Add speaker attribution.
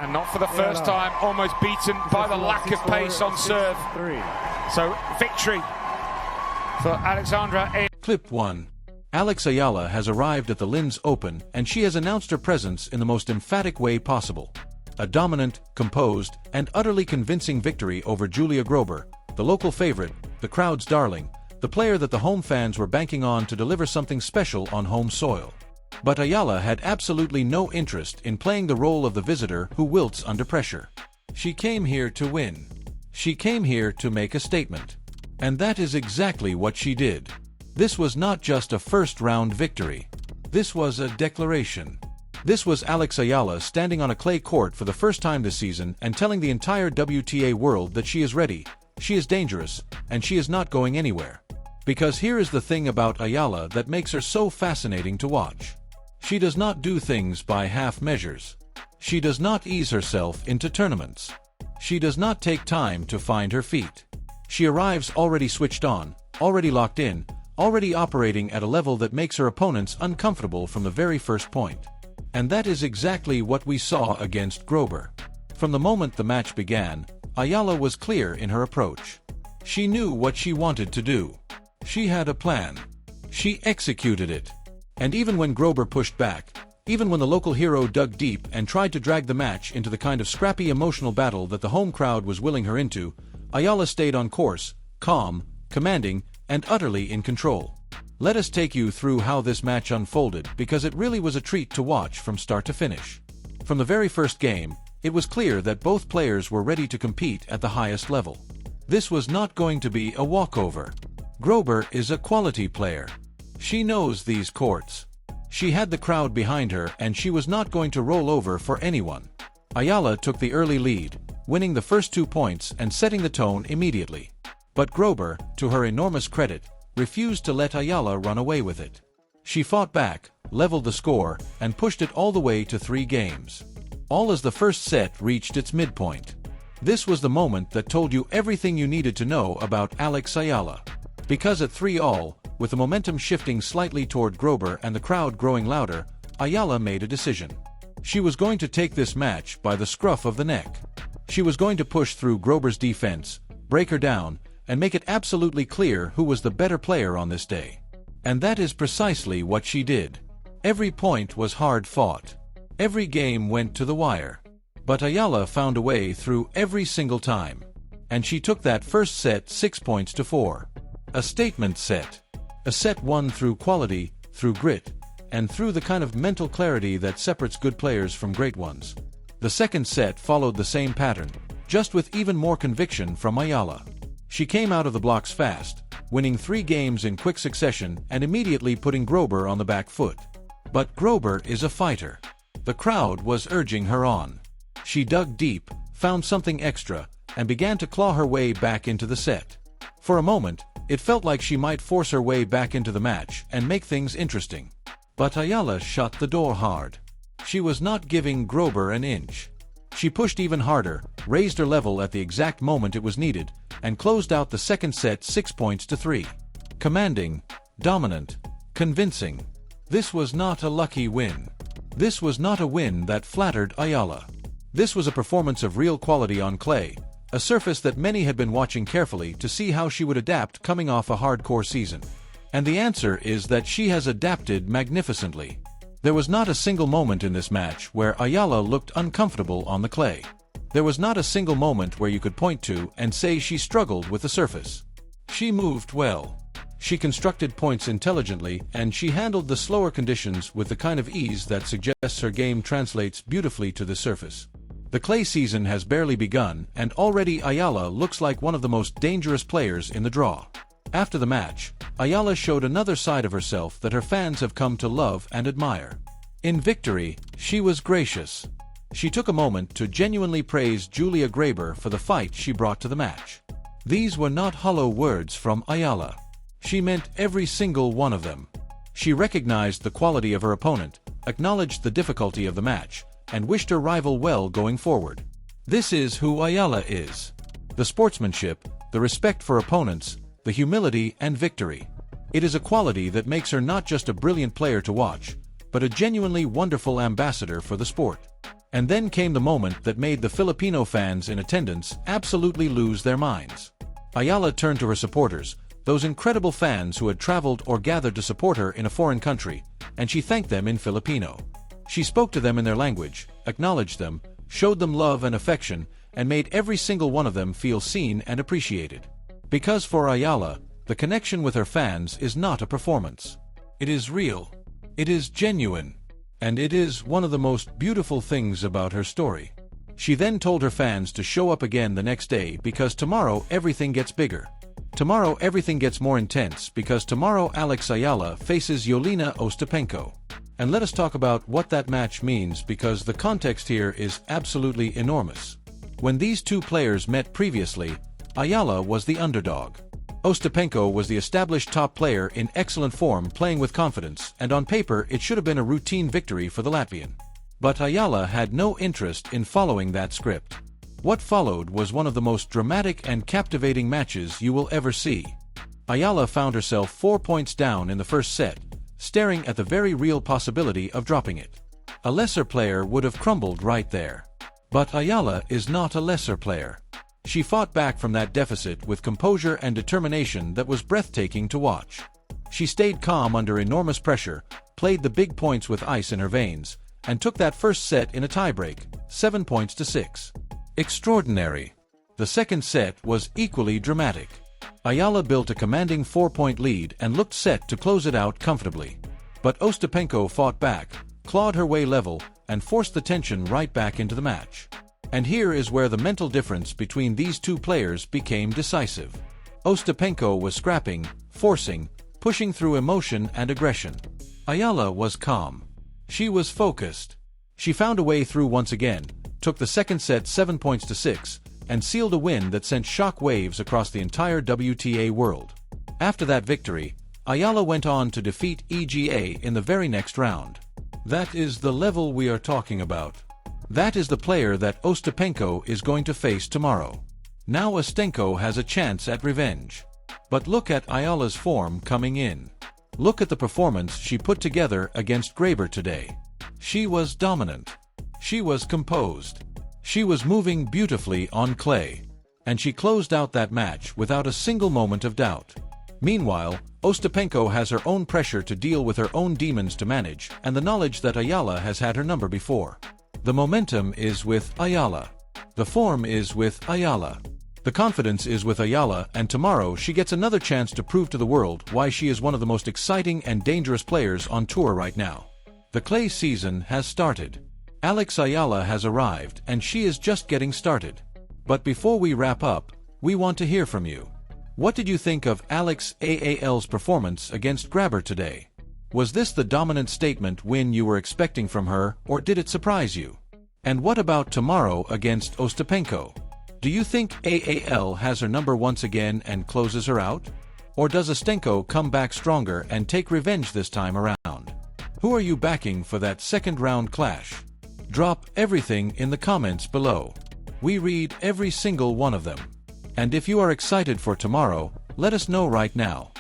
Speaker 1: And not for the first time, almost beaten by the lack of pace on serve. So victory for Alexandra Eala.
Speaker 2: Clip 1. Alex Eala has arrived at the Linz Open, and she has announced her presence in the most emphatic way possible. A dominant, composed, and utterly convincing victory over Julia Grabher, the local favorite, the crowd's darling, the player that the home fans were banking on to deliver something special on home soil. But Eala had absolutely no interest in playing the role of the visitor who wilts under pressure. She came here to win. She came here to make a statement. And that is exactly what she did. This was not just a first-round victory. This was a declaration. This was Alex Eala standing on a clay court for the first time this season and telling the entire WTA world that she is ready, she is dangerous, and she is not going anywhere. Because here is the thing about Eala that makes her so fascinating to watch. She does not do things by half measures. She does not ease herself into tournaments. She does not take time to find her feet. She arrives already switched on, already locked in, already operating at a level that makes her opponents uncomfortable from the very first point. And that is exactly what we saw against Grabher. From the moment the match began, Eala was clear in her approach. She knew what she wanted to do. She had a plan. She executed it. And even when Grabher pushed back, even when the local hero dug deep and tried to drag the match into the kind of scrappy emotional battle that the home crowd was willing her into, Eala stayed on course, calm, commanding, and utterly in control. Let us take you through how this match unfolded, because it really was a treat to watch from start to finish. From the very first game, it was clear that both players were ready to compete at the highest level. This was not going to be a walkover. Grabher is a quality player. She knows these courts. She had the crowd behind her, and she was not going to roll over for anyone. Eala took the early lead, winning the first 2 points and setting the tone immediately. But Grabher, to her enormous credit, refused to let Eala run away with it. She fought back, leveled the score, and pushed it all the way to 3 games. All as the first set reached its midpoint. This was the moment that told you everything you needed to know about Alex Eala. Because at 3-all, with the momentum shifting slightly toward Grabher and the crowd growing louder, Eala made a decision. She was going to take this match by the scruff of the neck. She was going to push through Grabher's defense, break her down, and make it absolutely clear who was the better player on this day. And that is precisely what she did. Every point was hard fought. Every game went to the wire. But Eala found a way through every single time. And she took that first set 6-4. A statement set. A set won through quality, through grit, and through the kind of mental clarity that separates good players from great ones. The second set followed the same pattern, just with even more conviction from Eala. She came out of the blocks fast, winning 3 games in quick succession and immediately putting Grabher on the back foot. But Grabher is a fighter. The crowd was urging her on. She dug deep, found something extra, and began to claw her way back into the set. For a moment, it felt like she might force her way back into the match and make things interesting. But Eala shut the door hard. She was not giving Grabher an inch. She pushed even harder, raised her level at the exact moment it was needed, and closed out the second set 6-3. Commanding, dominant, convincing. This was not a lucky win. This was not a win that flattered Eala. This was a performance of real quality on clay, a surface that many had been watching carefully to see how she would adapt coming off a hardcore season. And the answer is that she has adapted magnificently. There was not a single moment in this match where Eala looked uncomfortable on the clay. There was not a single moment where you could point to and say she struggled with the surface. She moved well. She constructed points intelligently, and she handled the slower conditions with the kind of ease that suggests her game translates beautifully to the surface. The clay season has barely begun, and already Eala looks like one of the most dangerous players in the draw. After the match, Eala showed another side of herself that her fans have come to love and admire. In victory, she was gracious. She took a moment to genuinely praise Julia Grabher for the fight she brought to the match. These were not hollow words from Eala. She meant every single one of them. She recognized the quality of her opponent, acknowledged the difficulty of the match, and wished her rival well going forward. This is who Eala is. The sportsmanship, the respect for opponents, the humility and victory. It is a quality that makes her not just a brilliant player to watch, but a genuinely wonderful ambassador for the sport. And then came the moment that made the Filipino fans in attendance absolutely lose their minds. Eala turned to her supporters, those incredible fans who had traveled or gathered to support her in a foreign country, and she thanked them in Filipino. She spoke to them in their language, acknowledged them, showed them love and affection, and made every single one of them feel seen and appreciated. Because for Eala, the connection with her fans is not a performance. It is real. It is genuine. And it is one of the most beautiful things about her story. She then told her fans to show up again the next day because tomorrow everything gets bigger. Tomorrow everything gets more intense because tomorrow Alex Eala faces Yelena Ostapenko. And let us talk about what that match means because the context here is absolutely enormous. When these two players met previously, Eala was the underdog. Ostapenko was the established top player in excellent form playing with confidence, and on paper it should have been a routine victory for the Latvian. But Eala had no interest in following that script. What followed was one of the most dramatic and captivating matches you will ever see. Eala found herself 4 points down in the first set, staring at the very real possibility of dropping it. A lesser player would have crumbled right there. But Eala is not a lesser player. She fought back from that deficit with composure and determination that was breathtaking to watch. She stayed calm under enormous pressure, played the big points with ice in her veins, and took that first set in a tiebreak, 7 points to 6. Extraordinary. The second set was equally dramatic. Eala built a commanding 4-point lead and looked set to close it out comfortably. But Ostapenko fought back, clawed her way level, and forced the tension right back into the match. And here is where the mental difference between these two players became decisive. Ostapenko was scrapping, forcing, pushing through emotion and aggression. Eala was calm. She was focused. She found a way through once again, took the second set 7 points to 6, and sealed a win that sent shock waves across the entire WTA world. After that victory, Eala went on to defeat EGA in the very next round. That is the level we are talking about. That is the player that Ostapenko is going to face tomorrow. Now Ostapenko has a chance at revenge. But look at Eala's form coming in. Look at the performance she put together against Grabher today. She was dominant. She was composed. She was moving beautifully on clay. And she closed out that match without a single moment of doubt. Meanwhile, Ostapenko has her own pressure to deal with her own demons to manage, and the knowledge that Eala has had her number before. The momentum is with Eala. The form is with Eala. The confidence is with Eala, and tomorrow she gets another chance to prove to the world why she is one of the most exciting and dangerous players on tour right now. The clay season has started. Alex Eala has arrived, and she is just getting started. But before we wrap up, we want to hear from you. What did you think of Alex Eala's performance against Grabher today? Was this the dominant statement win you were expecting from her, or did it surprise you? And what about tomorrow against Ostapenko? Do you think Eala has her number once again and closes her out? Or does Ostapenko come back stronger and take revenge this time around? Who are you backing for that second round clash? Drop everything in the comments below. We read every single one of them. And if you are excited for tomorrow, let us know right now.